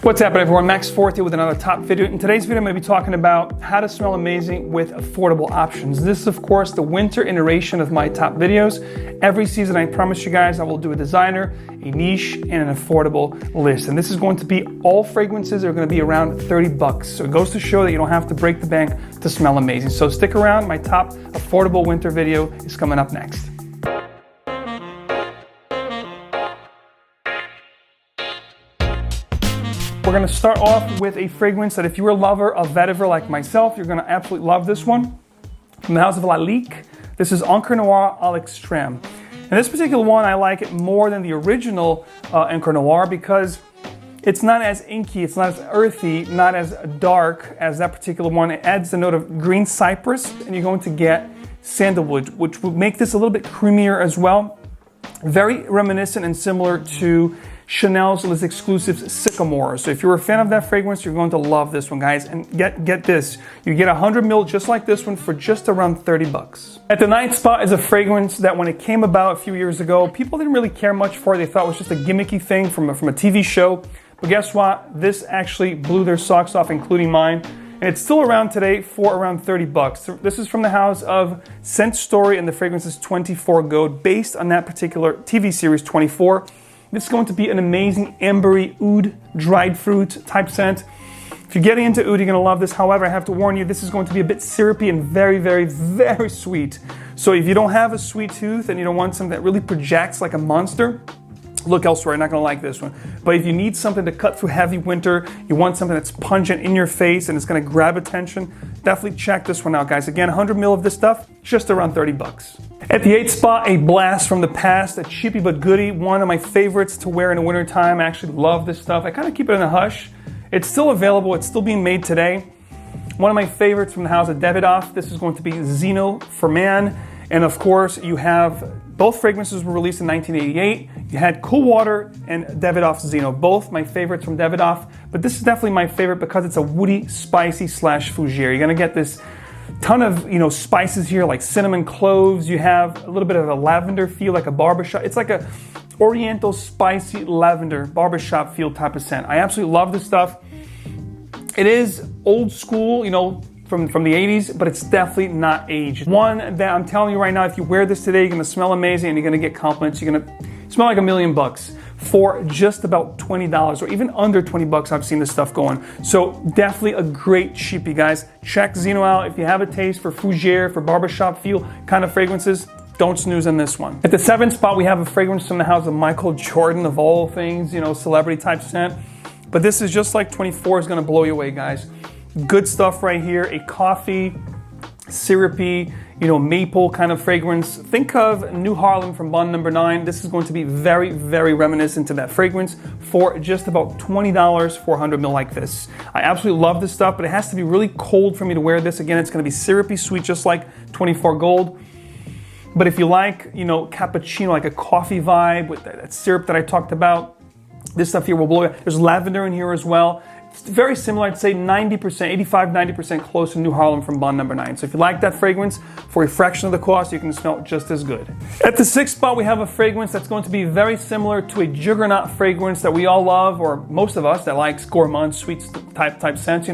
What's happening, everyone? Max Forti with another top video. In today's video, I'm going to be talking about how to smell amazing with affordable options. This is, of course, the winter iteration of my top videos. Every season, I promise you guys, I will do a designer, a niche, and an affordable list. And this is going to be all fragrances that are going to be around 30 bucks. So it goes to show that you don't have to break the bank to smell amazing. So stick around. My top affordable winter video is coming up next. We're going to start off with a fragrance that if you're a lover of vetiver like myself, you're going to absolutely love this one. From the house of LALIQUE, this is Encre Noire à l'extrême. And this particular one, I like it more than the original Encre Noire because it's not as inky, it's not as earthy, not as dark as that particular one. It adds a note of green cypress, and you're going to get sandalwood, which will make this a little bit creamier as well. Very reminiscent and similar to Chanel's Les Exclusives Sycamore. So if you're a fan of that fragrance, you're going to love this one, guys. And get this, you get 100 ml just like this one for just around 30 bucks. At the ninth spot is a fragrance that when it came about a few years ago, people didn't really care much for it. They thought it was just a gimmicky thing from a TV show. But guess what? This actually blew their socks off, including mine. And it's still around today for around 30 bucks. This is from the house of ScentStory, and the fragrance is 24 Gold, based on that particular TV series 24. This is going to be an amazing ambery oud, dried fruit type scent. If you're getting into oud, you're going to love this. However, I have to warn you, this is going to be a bit syrupy and very, very, very sweet. So if you don't have a sweet tooth and you don't want something that really projects like a monster, look elsewhere. You're not going to like this one. But if you need something to cut through heavy winter, you want something that's pungent in your face and it's going to grab attention, definitely check this one out, guys. Again, 100 ml of this stuff, just around 30 bucks. At the 8th spot, a blast from the past, a cheapy but goodie, one of my favorites to wear in the winter time. I actually love this stuff. I kind of keep it in a hush. It's still available. It's still being made today. One of my favorites from the house of Davidoff. This is going to be Zino Man. And of course, you have both fragrances were released in 1988. You had Cool Water and Davidoff Zino, both my favorites from Davidoff. But this is definitely my favorite because it's a woody, spicy slash fougere. You're gonna get this ton of spices here, like cinnamon, cloves. You have a little bit of a lavender feel, like a barbershop. It's like a oriental spicy lavender barbershop feel type of scent. I absolutely love this stuff. It is old school, from the 80s, but it's definitely not aged. One that I'm telling you right now, if you wear this today, you're gonna smell amazing and you're gonna get compliments. You're gonna smell like $1 million for just about $20 or even under 20 bucks. I've seen this stuff going. So definitely a great cheapie, guys. Check Zino out. If you have a taste for fougere, for barbershop feel kind of fragrances, don't snooze on this one. At the 7th spot, we have a fragrance from the house of Michael Jordan, of all things, celebrity type scent. But this is just like 24 is gonna blow you away, guys. Good stuff right here, a coffee, syrupy, maple kind of fragrance. Think of New Harlem from Bond Number 9. This is going to be very, very reminiscent to that fragrance for just about $20 for 100 ml like this. I absolutely love this stuff, but it has to be really cold for me to wear this. Again, it's going to be syrupy sweet, just like 24 Gold. But if you like, cappuccino, like a coffee vibe with that syrup that I talked about, this stuff here will blow you. There's lavender in here as well. It's very similar, I'd say 90%, 85-90% close to New Harlem from Bond Number 9. So if you like that fragrance, for a fraction of the cost, you can smell it just as good. At the 6th spot, we have a fragrance that's going to be very similar to a juggernaut fragrance that we all love, or most of us that likes gourmand, sweet type scents.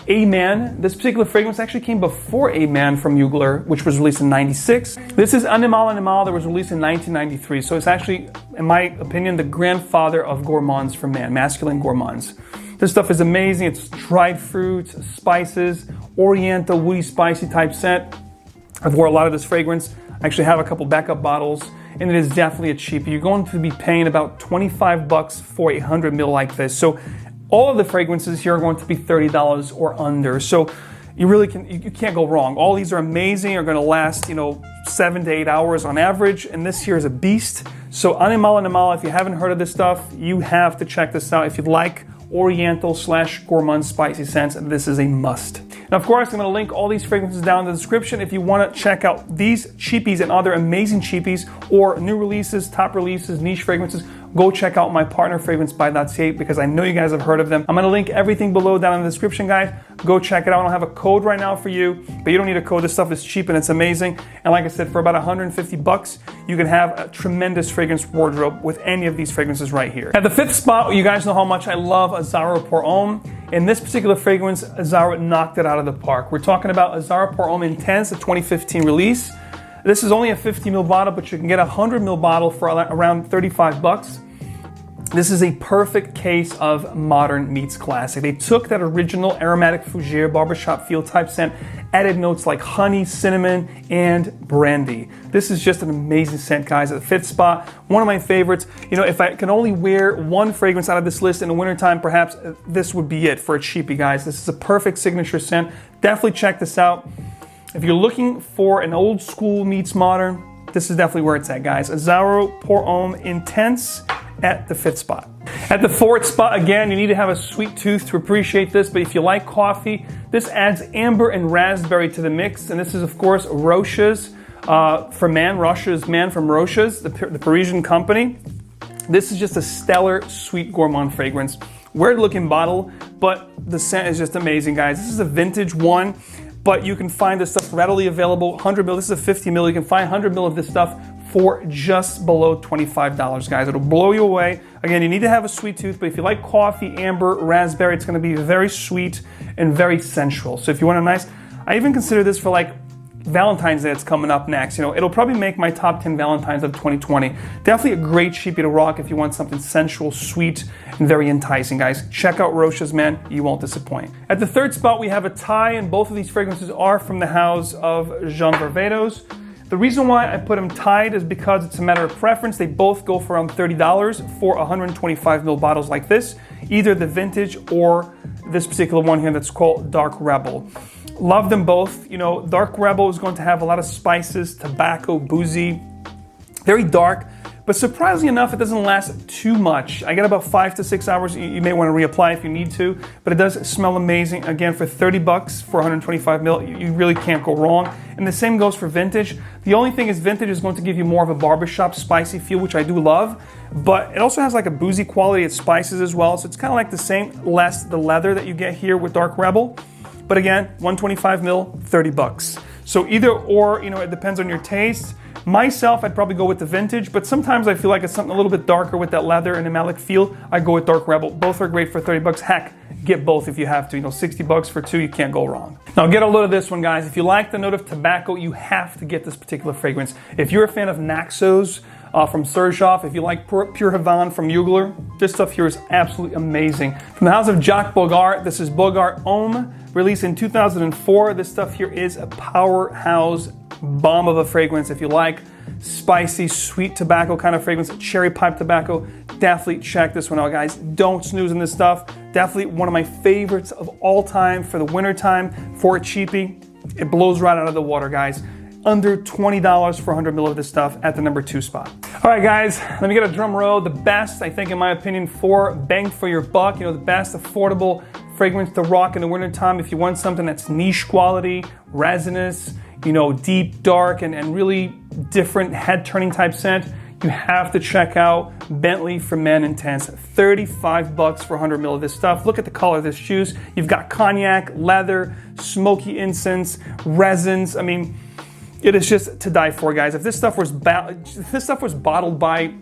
A-Man. This particular fragrance actually came before A-Man from Mugler, which was released in 96. This is Animale that was released in 1993. So it's actually, in my opinion, the grandfather of gourmands for man, masculine gourmands. This stuff is amazing. It's dried fruits, spices, oriental, woody, spicy type scent. I've worn a lot of this fragrance. I actually have a couple backup bottles, and it is definitely a cheapie. You're going to be paying about 25 bucks for 100 ml like this. So all of the fragrances here are going to be $30 or under. So you really you can't go wrong. All these are amazing, are going to last, 7 to 8 hours on average, and this here is a beast. So Animale, if you haven't heard of this stuff, you have to check this out. If you like oriental slash gourmand spicy scents, this is a must. And of course, I'm going to link all these fragrances down in the description if you want to check out these cheapies and other amazing cheapies or new releases, top releases, niche fragrances, go check out my partner fragrance by.ca because I know you guys have heard of them. I'm gonna link everything below down in the description, guys. Go check it out. I don't have a code right now for you, but you don't need a code. This stuff is cheap and it's amazing. And like I said, for about 150 bucks, you can have a tremendous fragrance wardrobe with any of these fragrances right here. At the 5th spot, you guys know how much I love AZZARO Pour Homme. In this particular fragrance, AZZARO knocked it out of the park. We're talking about AZZARO Pour Homme Intense, a 2015 release. This is only a 50 ml bottle, but you can get a 100 ml bottle for around 35 bucks. This is a perfect case of modern meets classic. They took that original aromatic fougere barbershop feel type scent, added notes like honey, cinnamon, and brandy. This is just an amazing scent, guys. At the 5th spot, one of my favorites. You know, if I can only wear one fragrance out of this list in the wintertime, perhaps this would be it for a cheapie, guys. This is a perfect signature scent. Definitely check this out. If you're looking for an old school meets modern, this is definitely where it's at, guys. AZZARO Pour Homme Intense at the 5th spot. At the 4th spot, again, you need to have a sweet tooth to appreciate this, but if you like coffee, this adds amber and raspberry to the mix, and this is, of course, Rochas Man, Rochas Man from Rochas, the Parisian company. This is just a stellar, sweet gourmand fragrance. Weird looking bottle, but the scent is just amazing, guys. This is a vintage one, but you can find this stuff readily available. 100 ml, this is a 50 ml. You can find 100 ml of this stuff for just below $25, guys. It'll blow you away. Again, you need to have a sweet tooth, but if you like coffee, amber, raspberry, it's gonna be very sweet and very sensual. So if you want a nice, I even consider this for like Valentine's Day that's coming up next. You know, it'll probably make my top 10 Valentines of 2020. Definitely a great cheapie to rock if you want something sensual, sweet, and very enticing, guys. Check out Rochas Man, you won't disappoint. At the 3rd spot, we have a tie, and both of these fragrances are from the house of Varvatos. The reason why I put them tied is because it's a matter of preference. They both go for around $30 for 125 ml bottles like this, either the vintage or this particular one here that's called Dark Rebel. Love them both. You know, Dark Rebel is going to have a lot of spices, tobacco, boozy, very dark, but surprisingly enough, it doesn't last too much. I get about 5 to 6 hours. You may want to reapply if you need to, but it does smell amazing. Again, for 30 bucks for 125 ml, you really can't go wrong. And the same goes for vintage. The only thing is vintage is going to give you more of a barbershop spicy feel, which I do love, but it also has like a boozy quality. It spices as well, so it's kind of like the same, less the leather that you get here with Dark Rebel. But again, 125 ml, 30 bucks. So either or, you know, it depends on your taste. Myself, I'd probably go with the vintage, but sometimes I feel like it's something a little bit darker with that leather and Animale feel. I go with Dark Rebel. Both are great for 30 bucks. Heck, get both if you have to. You know, 60 bucks for two, you can't go wrong. Now get a load of this one, guys. If you like the note of tobacco, you have to get this particular fragrance. If you're a fan of Naxos from Serjoff, if you like Pure Havane from Mugler, this stuff here is absolutely amazing. From the house of Jacques Bogart, this is Bogart Homme, released in 2004. This stuff here is a powerhouse bomb of a fragrance. If you like spicy, sweet tobacco kind of fragrance, cherry pipe tobacco, definitely check this one out, guys. Don't snooze on this stuff. Definitely one of my favorites of all time for the winter time for a cheapie. It blows right out of the water, guys. Under $20 for 100 ml of this stuff at the number 2 spot. All right, guys, let me get a drum roll. The best, I think, in my opinion, for bang for your buck, you know, the best affordable fragrance to rock in the wintertime if you want something that's niche quality, resinous, you know, deep, dark, and really different head-turning type scent, you have to check out Bentley from Men Intense. 35 bucks for 100 ml of this stuff. Look at the color of this juice. You've got cognac, leather, smoky incense, resins. I mean, it is just to die for, guys. If this stuff was bottled by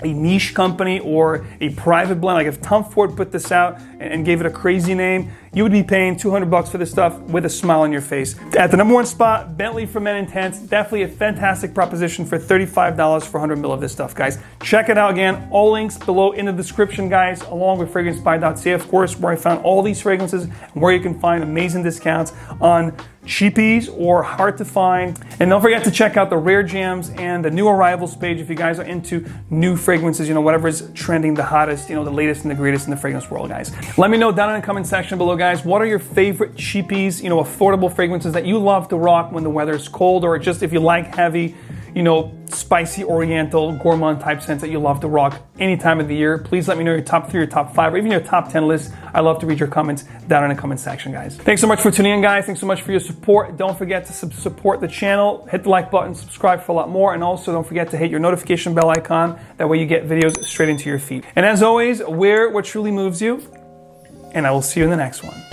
a niche company or a private blend, like if Tom Ford put this out and gave it a crazy name, you would be paying 200 bucks for this stuff with a smile on your face. At the number 1 spot, Bentley from Men Intense, definitely a fantastic proposition for $35 for 100 ml of this stuff, guys. Check it out again. All links below in the description, guys, along with fragrancebuy.ca, of course, where I found all these fragrances and where you can find amazing discounts on cheapies or hard to find. And don't forget to check out the Rare Jams and the new arrivals page if you guys are into new fragrances, you know, whatever is trending the hottest, you know, the latest and the greatest in the fragrance world, guys. Let me know down in the comment section below, guys, what are your favorite cheapies, you know, affordable fragrances that you love to rock when the weather is cold, or just if you like heavy, you know, spicy oriental gourmand type scents that you love to rock any time of the year. Please let me know your top 3 or top 5 or even your top 10 list. I love to read your comments down in the comment section, guys. Thanks so much for tuning in, guys. Thanks so much for your support. Don't forget to support the channel. Hit the like button, subscribe for a lot more, and also don't forget to hit your notification bell icon. That way you get videos straight into your feed. And as always, wear what truly moves you, and I will see you in the next one.